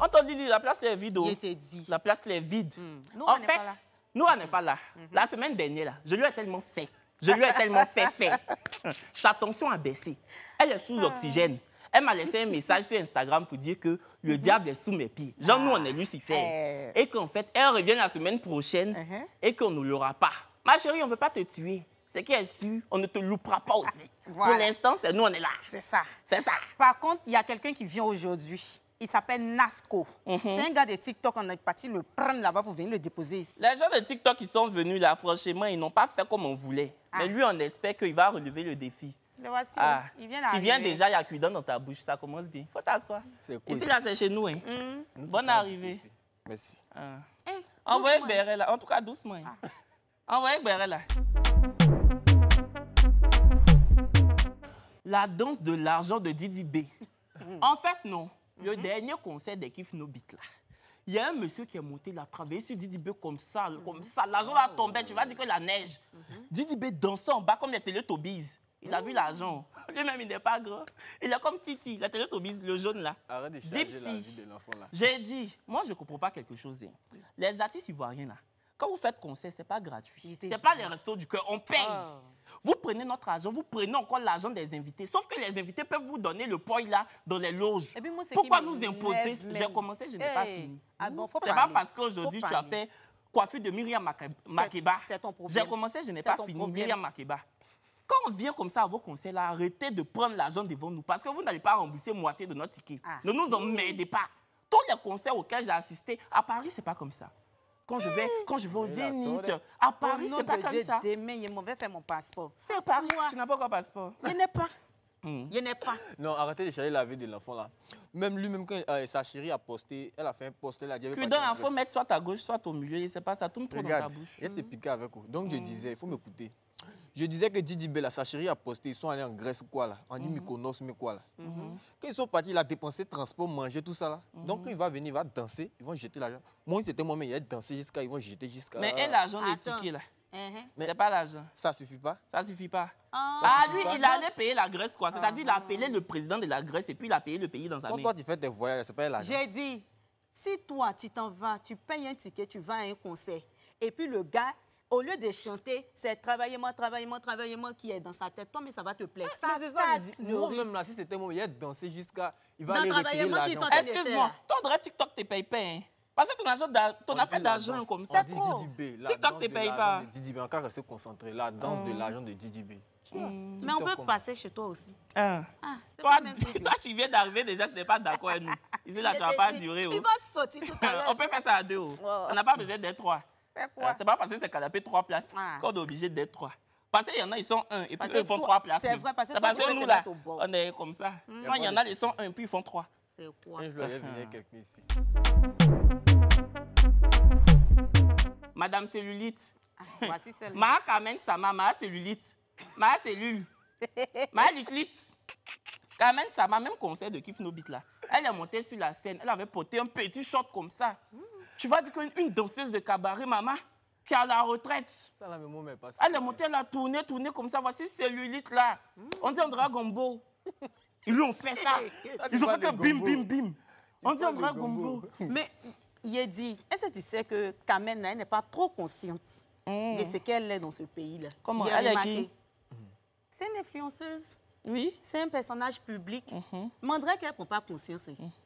Antoine Lili, la place est vide. Il était dit. La place est vide. Nous, en on n'est fait, pas là. nous, on n'est pas là. La semaine dernière, là, je lui ai tellement fait. Je lui ai tellement fait. Sa tension a baissé. Elle est sous oxygène. Elle m'a laissé un message sur Instagram pour dire que le diable est sous mes pieds. Genre, nous, on est Lucifer. Et qu'en fait, elle revient la semaine prochaine et qu'on ne l'aura pas. Ma chérie, on ne veut pas te tuer. C'est qu'elle est sûre, on ne te loupera pas aussi. Voilà. Pour l'instant, c'est nous, on est là. C'est ça. C'est ça. Par contre, il y a quelqu'un qui vient aujourd'hui. Il s'appelle Nasco. C'est un gars de TikTok. On est parti le prendre là-bas pour venir le déposer ici. Les gens de TikTok qui sont venus là, franchement, ils n'ont pas fait comme on voulait. Mais lui, on espère qu'il va relever le défi. Le voici. Il vient tu viens déjà, il y a cuidant dans ta bouche. Ça commence bien. Faut t'asseoir. Cool. Ici, là, c'est chez nous. Hein. Bonne arrivée. Merci. Envoyez Béret là. En tout cas, doucement. Envoyez Béret là. La danse de l'argent de Didi B. En fait, non. Le dernier concert des Kif No Beat là. Il y a un monsieur qui est monté là, travaillé sur Didi B comme ça. L'argent là tombait, tu vas dire que la neige. Didi B dansait en bas comme les Télétobies. Il a vu l'argent. Lui-même, il n'est pas grand. Il est comme Titi, la Télétobies, le jaune là. Arrête de charger la vie de l'enfant là. J'ai dit, moi je ne comprends pas quelque chose. Les artistes ivoiriens là, quand vous faites concert, ce n'est pas gratuit. Ce n'est pas les restos du cœur, on paye. Vous prenez notre argent, vous prenez encore l'argent des invités. Sauf que les invités peuvent vous donner le poids là dans les loges. Puis moi, pourquoi nous imposer? J'ai commencé, je n'ai pas fini. C'est pas parce qu'aujourd'hui tu as fait coiffure de Myriam Makeba. C'est ton problème. J'ai commencé, je n'ai pas fini. Myriam Makeba. Quand on vient comme ça à vos concerts là, arrêtez de prendre l'argent devant nous parce que vous n'allez pas rembourser moitié de notre ticket. Ne nous emmerdez pas. Tous les concerts auxquels j'ai assisté, à Paris, c'est pas comme ça. Quand je vais au Zénith, à Paris, c'est pas comme ça. Demain, je vais faire mon passeport. C'est à Paris. Tu n'as pas encore passeport. Je n'ai pas. Je n'ai pas. Non, arrêtez de charger la vie de l'enfant là. Même lui-même, quand sa chérie a posté, elle a fait un post, elle a dit... Cuidant, il faut mettre soit à gauche, soit au milieu. C'est pas ça, tourne trop dans ta bouche. Il te piqué avec eux. Donc je disais, il faut m'écouter. Je disais que Didi Bella, sa chérie a posté, ils sont allés en Grèce ou quoi là, on dit Mykonos, mais quoi là. Quand ils sont partis, il a dépensé transport, manger, tout ça là. Donc quand il va venir, il va danser, ils vont jeter l'argent. Moi, c'était moi-même, il a dansé jusqu'à, ils vont jeter jusqu'à... Mais et l'argent des tickets là? C'est pas l'argent. Ça suffit pas? Ça suffit pas. Lui, il allait payer la Grèce quoi. C'est-à-dire, il a appelé le président de la Grèce et puis il a payé le pays dans sa main. Toi, tu fais tes voyages, c'est pas l'argent. J'ai dit, si toi, tu t'en vas, tu payes un ticket, tu vas à un concert, et puis le gars, au lieu de chanter, c'est travaillement qui est dans sa tête. Toi, mais ça va te plaire. Ça c'est ça. Moi-même, là, si c'était moi, il a dansé jusqu'à... Il va aller retirer l'argent. Excuse-moi, toi, André, TikTok ne te paye pas. Hein? Parce que ton affaire d'argent comme ça, trop. TikTok ne te paye pas. Didi B, encore rester concentré. La danse de l'argent de Didi B. Mais on peut passer chez toi aussi. Toi, tu viens d'arriver déjà, tu n'es pas d'accord avec nous. Ici, là, tu ne vas pas durer. Il va sortir tout à l'heure. On peut faire ça à deux. On n'a pas besoin d'être trois. C'est pas parce que c'est canapé 3 places qu'on est obligé d'être 3. Parce qu'il y en a, ils sont 1 et puis ils font 3 places. C'est vrai, parce que nous, là, on est comme ça. Moi, il y en a, ils sont 1 et puis ils font 3. C'est quoi? Je vais venir quelqu'un ici. Madame Cellulite. Voici celle-là. Ma Carmen Sama, ma Cellulite. Ma Cellule. Ma Litlite. Carmen Sama, même concert de Kif No Beat là. Elle est montée sur la scène. Elle avait porté un petit short comme ça. Tu vas dire qu'une danseuse de cabaret, maman, qui est à la retraite. Ça, là, mais moi, mais pas... Elle est montée, elle a tourné comme ça. Voici Cellulite là. On dit en Dragon Ball. Ils lui ont fait ça. Ils ont fait que bim, bim, bim. On dit en Dragon Ball. Mais il a dit, est-ce que tu sais que Carmen n'est pas trop consciente de ce qu'elle est dans ce pays-là? Comment? Elle est qui? C'est une influenceuse. Oui. C'est un personnage public. Mais on dirait qu'elle ne prend pas conscience.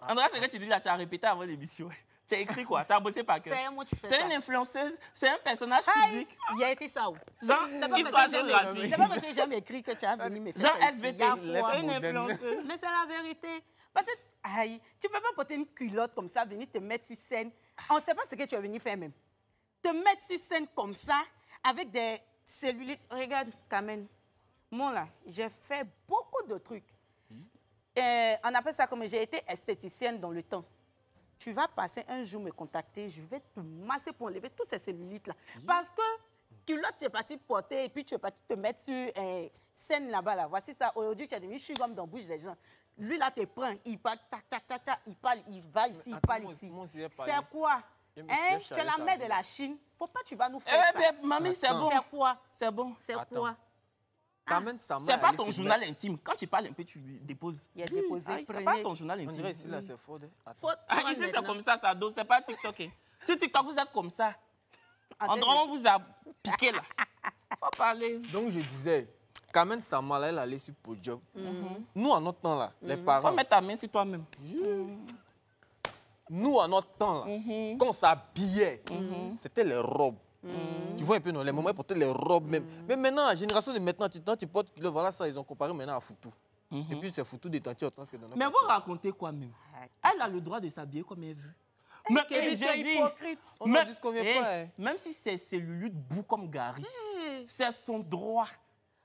André, c'est que tu dis là, tu as répété avant l'émission. Tu as écrit quoi? Tu as bossé par cœur. C'est une influenceuse, c'est un personnage public. Il a écrit ça où? Genre, histoire géographique. C'est pas parce que j'ai écrit que tu as venu me faire genre SVT, c'est une influenceuse. Mais c'est la vérité. Parce que, aïe, tu ne peux pas porter une culotte comme ça, venir te mettre sur scène. On ne sait pas ce que tu es venu faire même. Te mettre sur scène comme ça, avec des cellulites. Regarde, Carmen. Moi, là, j'ai fait beaucoup de trucs. On appelle ça comme j'ai été esthéticienne dans le temps. Tu vas passer un jour me contacter, je vais te masser pour enlever tous ces cellulites-là. Parce que culotte, tu es parti porter et puis tu es parti te mettre sur scène là-bas. Là. Voici ça. Aujourd'hui, tu as devenu chewing-gum dans la bouche des gens. Lui, là, te prend, il parle, tac, tac, tac, tac, il parle, il va ici, il parle ici. C'est quoi? Tu es la mère de la Chine. Faut pas, tu vas nous faire ça. Mais mamie, c'est bon. C'est quoi? C'est bon. C'est Attends. quoi? Carmen Sama, C'est pas elle ton se journal met- intime. Quand tu parles un peu, tu lui déposes. Il y a déposé, C'est prenez. pas ton journal On intime. dirait ici, là, c'est faux. Attends. Faut Ah, prendre ici, c'est maintenant. comme ça dos. C'est pas TikTok. Hein. Sur TikTok, vous êtes comme ça. Attends, On vous a piqué, là. Faut parler. Donc, je disais, Carmen Sama, là, elle allait sur le podium. Nous, en notre temps, là, les parents, Faut mettre ta main sur toi-même. nous, en notre temps, là, quand on s'habillait, c'était les robes. Tu vois un peu, non? Les moments, ils portaient les robes même. Mais maintenant, la génération de maintenant, tu portes, voilà ça, ils ont comparé maintenant à Foutou. Et puis, c'est Foutou détendu autant que dans notre Mais vous culture. racontez quoi même? Elle a le droit de s'habiller comme elle veut. Mais Kevin, tu es hypocrite. On ne dit ce qu'on vient pas. Hein. même si c'est cellulite bout comme Gary, c'est son droit.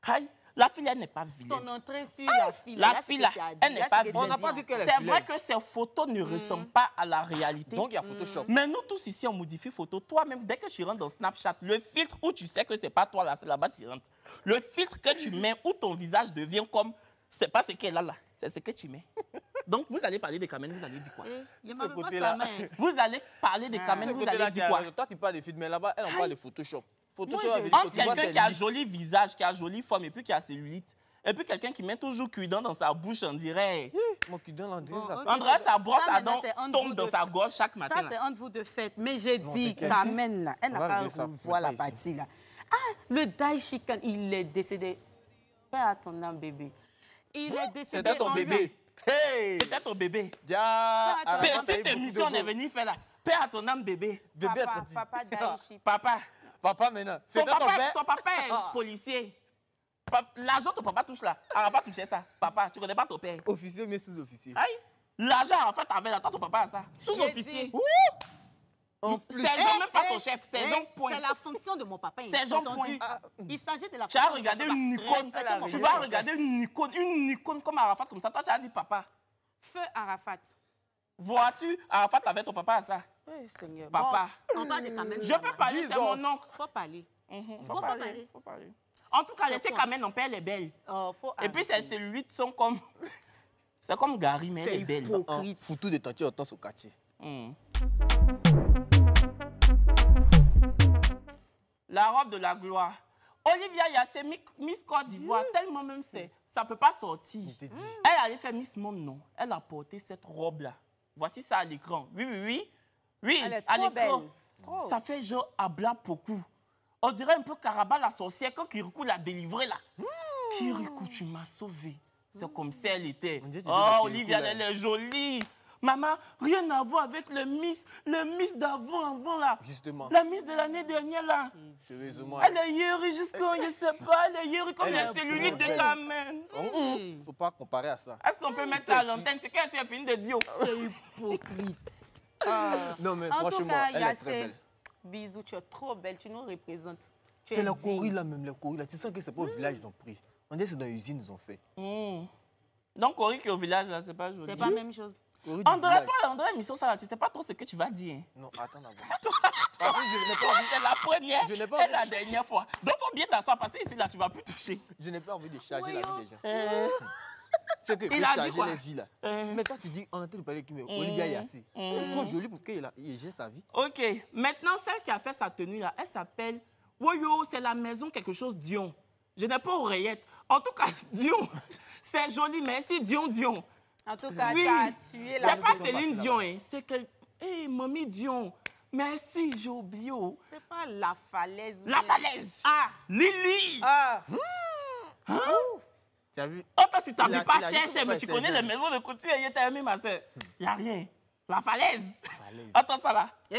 Aïe, la fille, elle n'est pas vilaine. Ton entrée sur la fille. La fille, là, elle n'est pas On n'a pas dit qu'elle est C'est vilaine. vrai que ces photos ne ressemblent pas à la réalité. Donc, il y a Photoshop. Mais nous tous ici, on modifie photo. Toi-même, dès que tu rentres dans Snapchat, le filtre où tu sais que c'est pas toi là, c'est là-bas tu rentres. Le filtre que tu mets où ton visage devient comme, c'est pas ce qu'elle a là, c'est ce que tu mets. Donc, vous allez parler des Carmen, vous allez dire quoi? Il Ce m'a pas côté-là. sa main. Vous allez parler des Carmen, Ce vous côté-là, allez tu dire as quoi? raison. Toi, tu parles de films, mais là-bas, elle, on parle de Photoshop. Photoshop, Moi, elle veut je- dire Entre que tu vois, quelqu'un c'est qui a lisse. joli visage, qui a jolie forme et puis qui a cellulite, et puis quelqu'un qui met toujours cuidant dans sa bouche, on dirait. Mon cul dans l'entrée, ça ok. fait- On dirait sa brosse Ça, à maintenant, dents c'est entre tombe vous dans deux. sa gorge chaque matin. Ça, là. c'est entre vous de fête. Mais j'ai dit, t'inquiète. Carmen, là, elle On n'a va pas régler ça, revoir la mais pas ici. partie, là. Ah, le Daishikan, il est décédé. Père à ton âme, bébé. Il est décédé. C'était ton en bébé. Hey! C'était ton bébé. Dia, Attends, à la fin, t'as eu Petite beaucoup émission, on de est go. venu faire là. Paix à ton âme, bébé. Bébé, Papa, ça dit. papa Daishi. Papa. Papa, maintenant. Son C'était ton papa, père? son papa est policier. L'argent ton papa touche là. Arafat touchait ça. Papa, tu connais pas ton père. Officier, mais sous-officier. Aïe. L'argent Arafat avait là. Toi, ton papa a ça. Sous-officier. dit. En plus, C'est Jean, même pas son chef. C'est Jean C'est point. la fonction de mon papa. C'est Jean entendu. point. Il s'agit de la Tu as fonction de regardé mon papa. une icône. Respectez mon Tu papa. vas regarder une icône comme Arafat comme ça. Toi, tu as dit papa. Feu Arafat. Vois-tu, Arafat avait ton papa à ça. Oui, Seigneur. Papa. Bon, on parle de Carmen. Je peux parler, c'est mon oncle. Faut parler. Faut parler. Faut parler. En tout cas, laissez quoi? Carmen, on perd les belles. Oh, faut Et puis, arrêter. ces cellulites sont comme. C'est comme Gary, mais elle est belle. en Foutou détendu autant au quartier. La robe de la gloire. Olivia Yassé, Miss Côte d'Ivoire, tellement même c'est. Ça ne peut pas sortir. Je t'ai dit. Elle allait faire Miss Monde, non. Elle a porté cette robe-là. Voici ça à l'écran. Oui, oui, oui. Oui, Elle est à trop l'écran. belle. Trop. Ça fait genre Abla beaucoup. On dirait un peu Caraba la sorcière quand Kirikou l'a délivrée là. Kirikou, tu m'as sauvée. C'est comme si elle était. On dirait que tu dis Oh, la Olivia, Kirikou, là. elle est jolie. Maman, rien à voir avec le Miss avant là. Justement. La Miss de l'année dernière là. Sérieusement. Elle est yérie jusqu'à, je sais pas, elle est yérie comme Elle les est cellulites de belle. Carmen. Faut pas comparer à ça. Est-ce qu'on peut mettre ça à l'antenne? C'est qu'elle s'est fini de dire. Hypocrite. Non, mais En tout franchement, cas, elle est très Yassé, belle. bisous, tu es trop belle, tu nous représentes. Tu C'est es la digne. Corée là même, la Corée là. Tu sens que c'est pas au village ils ont pris. On dirait que c'est dans l'usine ils ont fait. Donc, Cory qui est au village là, c'est pas joli. C'est pas la même chose. Corée du On dirait village. toi, on dirait l'émission ça là, tu sais pas trop ce que tu vas dire. Hein. Non, attends d'abord. Parce que je n'ai pas envie- C'est la première Je n'ai pas et la dernière fois. Donc, faut bien t'asseoir parce que ici là, tu vas plus toucher. je n'ai pas envie de charger la Voyons. vie des gens. C'est que Il il a dit charger quoi? les vies là. Mais toi tu dis, on a de parler qui mais Mm. Olivia Yassé. Trop jolie pour qu'il gère sa vie. Ok, maintenant, celle qui a fait sa tenue là, elle s'appelle Woyo, c'est la maison quelque chose Dion. Je n'ai pas oreillette. En tout cas, Dion. C'est joli, merci Dion. En tout cas, Oui. tu as tué la C'est pas maison Céline passée Dion, hein. C'est que. Hé, mamie Dion. Merci, j'ai oublié. Oh. C'est pas la falaise. La mais- falaise. Ah! Lily. Ah! Tu as vu? Oh, toi, si tu Il a- n'habilles pas il a dit cher, que cher, mais ouais, tu c'est connais les jeune. maisons de couture, il t'a aimé, ma soeur. Il n'y a rien. La falaise. Falaise. Attends ça là. Eh?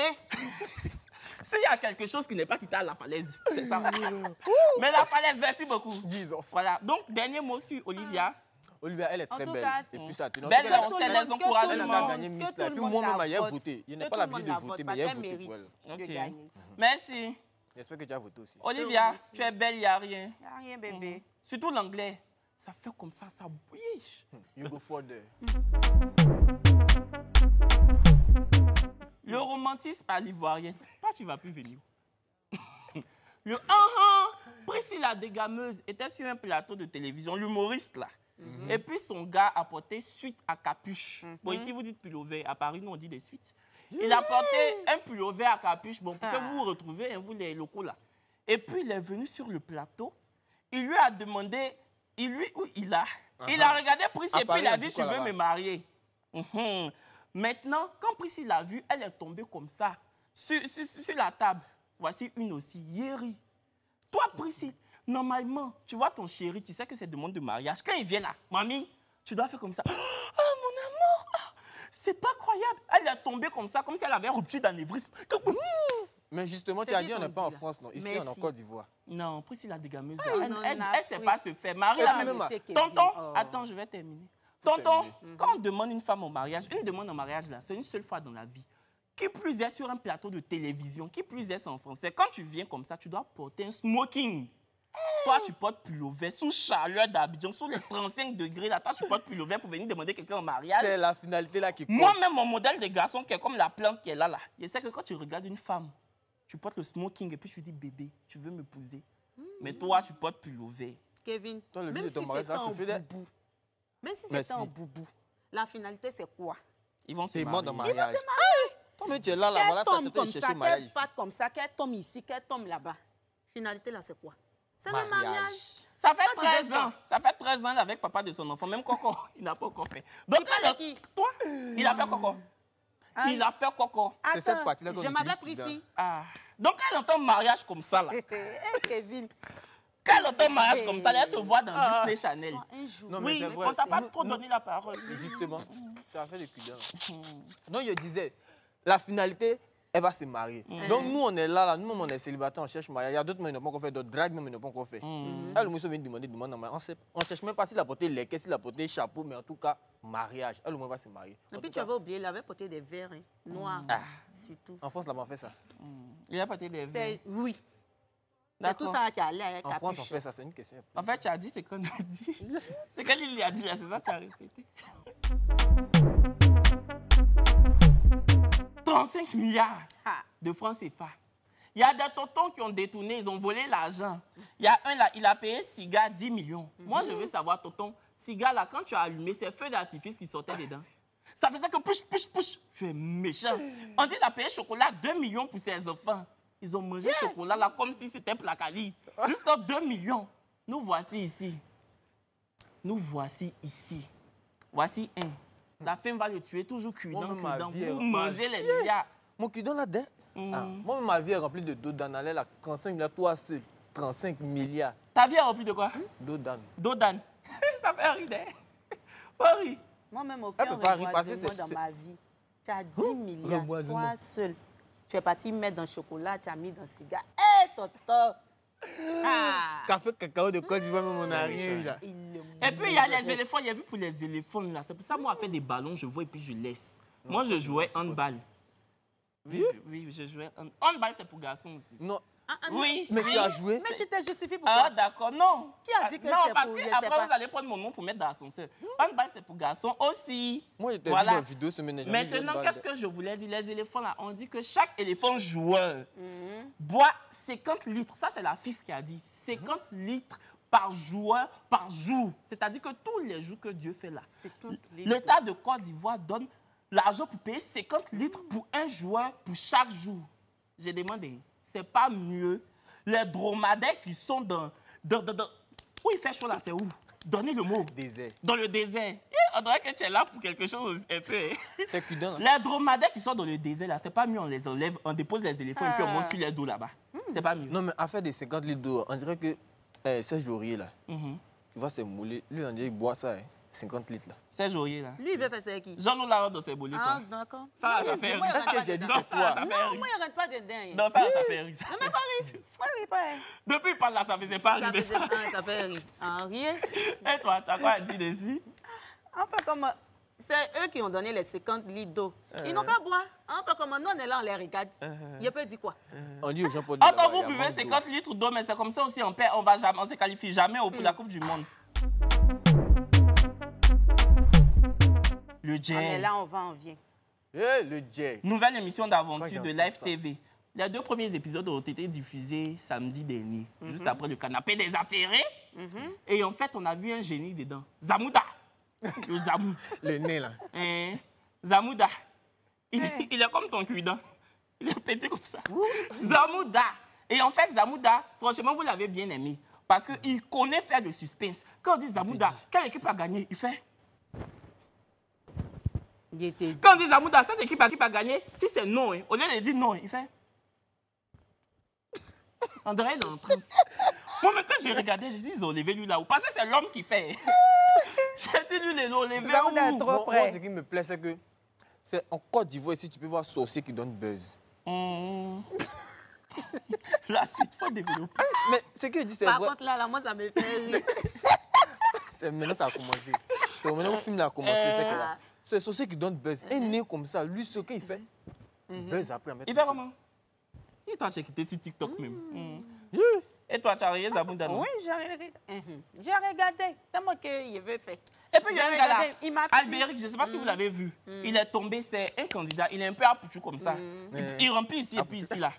S'il y a quelque chose qui n'est pas quitté à la falaise, c'est ça. Mais la falaise, merci beaucoup. Disons. Voilà. Donc, dernier mot sur Olivia. Olivia, elle est En très tout belle. cas, Et puis ça tenue. Belle, Elle on sait les elle a encouragements. qu'à gagner Que Miss tout là. Et le puis monde moi-même, la j'ai vote. voté. Je Que n'ai tout pas le l'habitude de monde la voter, vote, mais j'ai parce qu'elle voté pour elle. mérite de Ok. gagner. Merci. J'espère que tu as voté aussi. Olivia, tu es belle, il n'y a rien. Y a rien, bébé. Surtout l'anglais. Ça fait comme ça bouille. You go for the... Le romantisme à l'ivoirienne. Toi, tu ne vas plus venir. Le Priscilla Dégameuse était sur un plateau de télévision, l'humoriste là. Et puis son gars a porté suite à capuche. Bon, ici vous dites pullover, à Paris nous on dit des suites. Il a porté un pullover à capuche, bon, pour que vous vous retrouviez, hein, vous les locaux là. Et puis, il est venu sur le plateau. Il lui a demandé, il a regardé Priscille et puis il a dit, je veux me marier. Maintenant, quand Priscille l'a vu, elle est tombée comme ça, sur la table. Voici une aussi, Yeri. Toi, Priscille, normalement, tu vois ton chéri, tu sais que c'est demande de mariage. Quand il vient là, mamie, tu dois faire comme ça. Oh, mon amour, c'est pas croyable. Elle est tombée comme ça, comme si elle avait rupture d'anévrisme. Mais justement, tu as dit on n'est pas en France, non. Ici, on est en Côte d'Ivoire. Non, Priscille la dégameuse. Oui, elle ne sait pas se faire. Marie, tonton, attends, je vais terminer. Tonton, quand on demande une femme au mariage, une demande au mariage, là, c'est une seule fois dans la vie. Qui plus est sur un plateau de télévision, qui plus est en français. Quand tu viens comme ça, tu dois porter un smoking. Toi, tu portes pullover sous chaleur d'Abidjan, sous les 35 degrés. Là, toi, tu portes pullover pour venir demander quelqu'un au mariage. C'est la finalité là qui compte. Moi-même, mon modèle de garçon, qui est comme la plante qui est là, je sais que quand tu regardes une femme, tu portes le smoking et puis tu dis, bébé, tu veux m'épouser. Mais toi, tu portes pullover. Kevin, toi, le même de ton si mariage, c'était en boubou, même si c'était en boubou, la finalité, c'est quoi? Ils vont se marier. marier. Dans mariage. Ils vont se marier. Toi, mais tu es là, voilà, ça te fait chercher mariage ici. Qu'elle comme ça, qu'elle tombe ici, qu'elle tombe là-bas. Finalité, là, c'est quoi? C'est le mariage. Ça fait 13 ans. Ça fait 13 ans avec papa de son enfant. Même Coco, il n'a pas encore fait. Donc, toi, il a fait Coco. Il a fait Coco. C'est cette partie-là qu'on je m'appelle Priscille. Donc, quand elle entend mariage comme ça, là. Kevin. Quand elle entend mariage comme ça, elle se voit dans Disney Channel. Un jour. Non, Oui, on t'a pas trop donné la parole. Justement, tu as fait le cul Donc, je disais, la finalité, elle va se marier. Donc, nous, on est là, nous, on est célibataires, on cherche mariage. Il y a d'autres, mais ils n'ont pas encore fait, d'autres dragues, mais ils n'ont pas encore fait. Elle, le monsieur vient demander en mariage. On ne cherche même pas s'il a porté les caisses, s'il a porté chapeau, mais en tout cas, mariage. Elle, le va se marier. Et puis, tu avais oublié, il avait porté des verres noirs, surtout. En France, là-bas, on fait ça. Il a porté des verres. Oui. C'est tout ça qui allait avec En France, on fait ça, c'est une question. En fait, tu as dit ce qu'on a dit. C'est quand il a dit, là, c'est ça que tu as répété. 35 milliards de francs CFA. Il y a des tontons qui ont détourné, ils ont volé l'argent. Il y a un là, il a payé Siga 10 millions. Moi, je veux savoir, tonton, Siga là, quand tu as allumé, c'est feux d'artifice qui sortaient dedans. Ça faisait que push, push, push. Tu es méchant. On dit qu'il a payé chocolat 2 millions pour ses enfants. Ils ont mangé chocolat là comme si c'était placali. Juste 2 millions. Nous voici ici. Nous voici ici. Voici un. La femme va le tuer, toujours cuidant. Vous mangez les milliards. Mon cul là-dedans. Moi, ma vie est remplie de dos d'âne. Elle a 35 milliards, toi seul. 35 milliards. Ta vie est remplie de quoi? Dos d'âne. Dos d'âne. Ça fait rire. Faut rire. Moi-même, aucun reboisement dans ma vie. Tu as 10 milliards, toi seul. Tu es parti mettre dans le chocolat, tu as mis dans le cigare. Hé, Toto! Café, cacao de Côte d'Ivoire, mon arrière, là. Et puis, il y a les éléphants. Il y a vu pour les éléphants, là. C'est pour ça, moi, je fais des ballons, je vois et puis je laisse. Moi, je jouais handball. Oui, je jouais handball, c'est pour garçons aussi. Non. Oui. Mais tu as joué? Mais tu t'es justifié pourquoi? Ah, d'accord. Non. Qui a dit que c'est pour... Non, parce qu'après, vous allez prendre mon nom pour mettre dans l'ascenseur. Handball, c'est pour garçons aussi. Moi, j'étais vu dans la vidéo ce matin. Maintenant, qu'est-ce que je voulais dire? Les éléphants, là, on dit que chaque éléphant joueur boit 50 litres. Ça, c'est la FIF qui a dit. 50 litres par joueur par jour. C'est-à-dire que tous les jours que Dieu fait là, l'État de Côte d'Ivoire donne l'argent pour payer 50 litres pour un joueur pour chaque jour. J'ai demandé, c'est pas mieux les dromadaires qui sont dans où il fait chaud là, c'est où? Donnez le mot. Désert. Dans le désert. On dirait que tu es là pour quelque chose un peu. C'est cudant. Les dromadaires qui sont dans le désert là, c'est pas mieux, on les enlève, on dépose les éléphants et puis on monte sur les dos là-bas. C'est pas mieux. Non, mais à faire des 50 litres d'eau, on dirait que Serge Aurier là, tu vois, c'est moulé. Lui, on dirait qu'il boit ça, 50 litres là. Serge Aurier là. Lui, il veut faire ça avec qui? Jean-Loup Larode dans ses boulets quoi. Ah, d'accord. Ça fait rire. Qu'est-ce que j'ai dit cette fois? Non, moi, il n'arrête pas de dingue. Non, ça fait rire. Non, mais pas rire. Moi, il pas rire. Depuis il parle là, ça faisait pas rire. Ça fait rire. En rien. Et toi, tu as quoi à dire dessus? Enfin, comme... C'est eux qui ont donné les 50 litres d'eau. Ils n'ont qu'à boire. Enfin, comme nous, on est là, on les regarde. Il peut dire quoi? On dit aux gens pour dire. Quand vous buvez 50 litres d'eau, mais c'est comme ça aussi, on ne se qualifie jamais pour la Coupe du Monde. Le J. On est là, on va, on vient. Le J. Nouvelle émission d'aventure de Live TV. Les 2 premiers épisodes ont été diffusés samedi dernier, juste après le canapé des affairés. Et en fait, on a vu un génie dedans. Zamouda. Le Zamou. Le nez là. Zamouda. Il est comme ton cuidant. Il est petit comme ça. Zamouda. Et en fait, Zamouda, franchement, vous l'avez bien aimé. Parce qu'il connaît faire le suspense. Quand on dit Zamouda, quelle équipe a gagné? Il fait... Quand on dit Zamouda, cette équipe a gagné, si c'est non, hein, au lieu de dire non, il fait... André est en transe. Moi, mais quand j'ai regardé, je dis, ils ont levé lui là-haut. Parce que c'est l'homme qui fait. J'ai dit, lui, ils ont levé Zamouda est où? trop Moi, ce qui me plaît, c'est que c'est en Côte d'Ivoire, ici, tu peux voir sorcier qui donne buzz. La suite, il faut développer. Mais ce que je dis, c'est Par vrai. contre, là, moi, ça me fait rire. Maintenant, ça a commencé. C'est maintenant que le film a commencé. C'est que là, c'est le sorcier qui donne buzz. Un nez comme ça, lui, ce qu'il fait, buzz après. Il fait comment? Et toi, tu as quitté sur TikTok même. Et toi, tu as regardé Zamouda, non? Oui, j'ai regardé. Tellement qu'il veut faire. Et puis, il y a un gars là, Il m'a Albéric, je ne sais pas si vous l'avez vu. Il est tombé, c'est un candidat. Il est un peu apouchou comme ça. Il remplit ici et puis ici, là.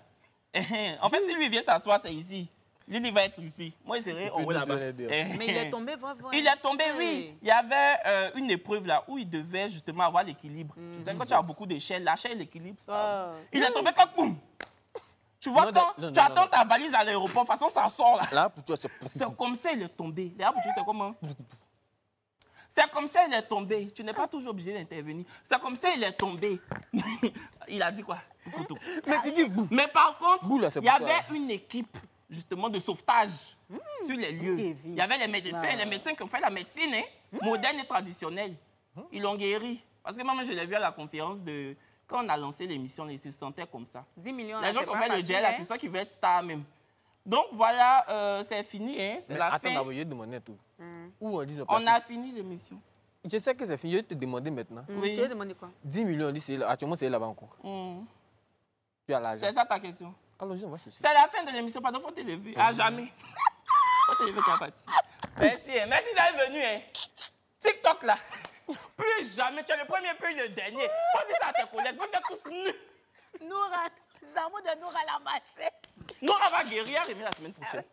En fait, si lui vient s'asseoir, c'est ici. Lui, il va être ici. Moi, il serait en haut là-bas. Mais il est tombé, voilà. Il est tombé, oui. Il y avait une épreuve là où il devait justement avoir l'équilibre. Tu sais, quand tu as beaucoup d'échelles, la chaîne, l'équilibre, ça. Il est tombé comme boum. Tu vois, quand tu attends ta valise à l'aéroport, de toute façon, ça sort là. Là, pour toi, c'est comme ça, il est tombé. Là, pour toi, c'est comment? C'est comme ça, il est tombé. Tu n'es pas toujours obligé d'intervenir. C'est comme ça, il est tombé. Il a dit quoi? Mais tu dis bouh. Mais par contre, Bouh, là, il y avait une équipe justement de sauvetage sur les lieux. Il y avait les médecins qui ont fait la médecine moderne et traditionnelle. Ils l'ont guéri. Parce que moi, je l'ai vu à la conférence de... Quand on a lancé l'émission, ils se sentaient comme ça. 10 millions, les gens qui ont fait le gel, c'est ça qui veut être star même. Donc voilà, c'est fini. Hein, c'est la fin. Attends, je vais te demander tout. Où on dit on a fini l'émission. Je sais que c'est fini. Je vais te demander maintenant. Oui. Tu veux demander quoi? 10 millions, on dit actuellement, c'est là-bas encore. Tu as l'argent. C'est ça ta question? Alors, on va chercher. C'est la fin de l'émission. Pardon, il faut te lever. À jamais. Il faut te lever, Kapati. Merci. Merci d'être venu. Hein. TikTok là. Plus jamais. Tu es le premier, puis le dernier. Faut dire ça à tes collègues. Vous êtes tous nus. Noura, Zamouda, Noura l'a marché. Noura va guérir et la semaine prochaine.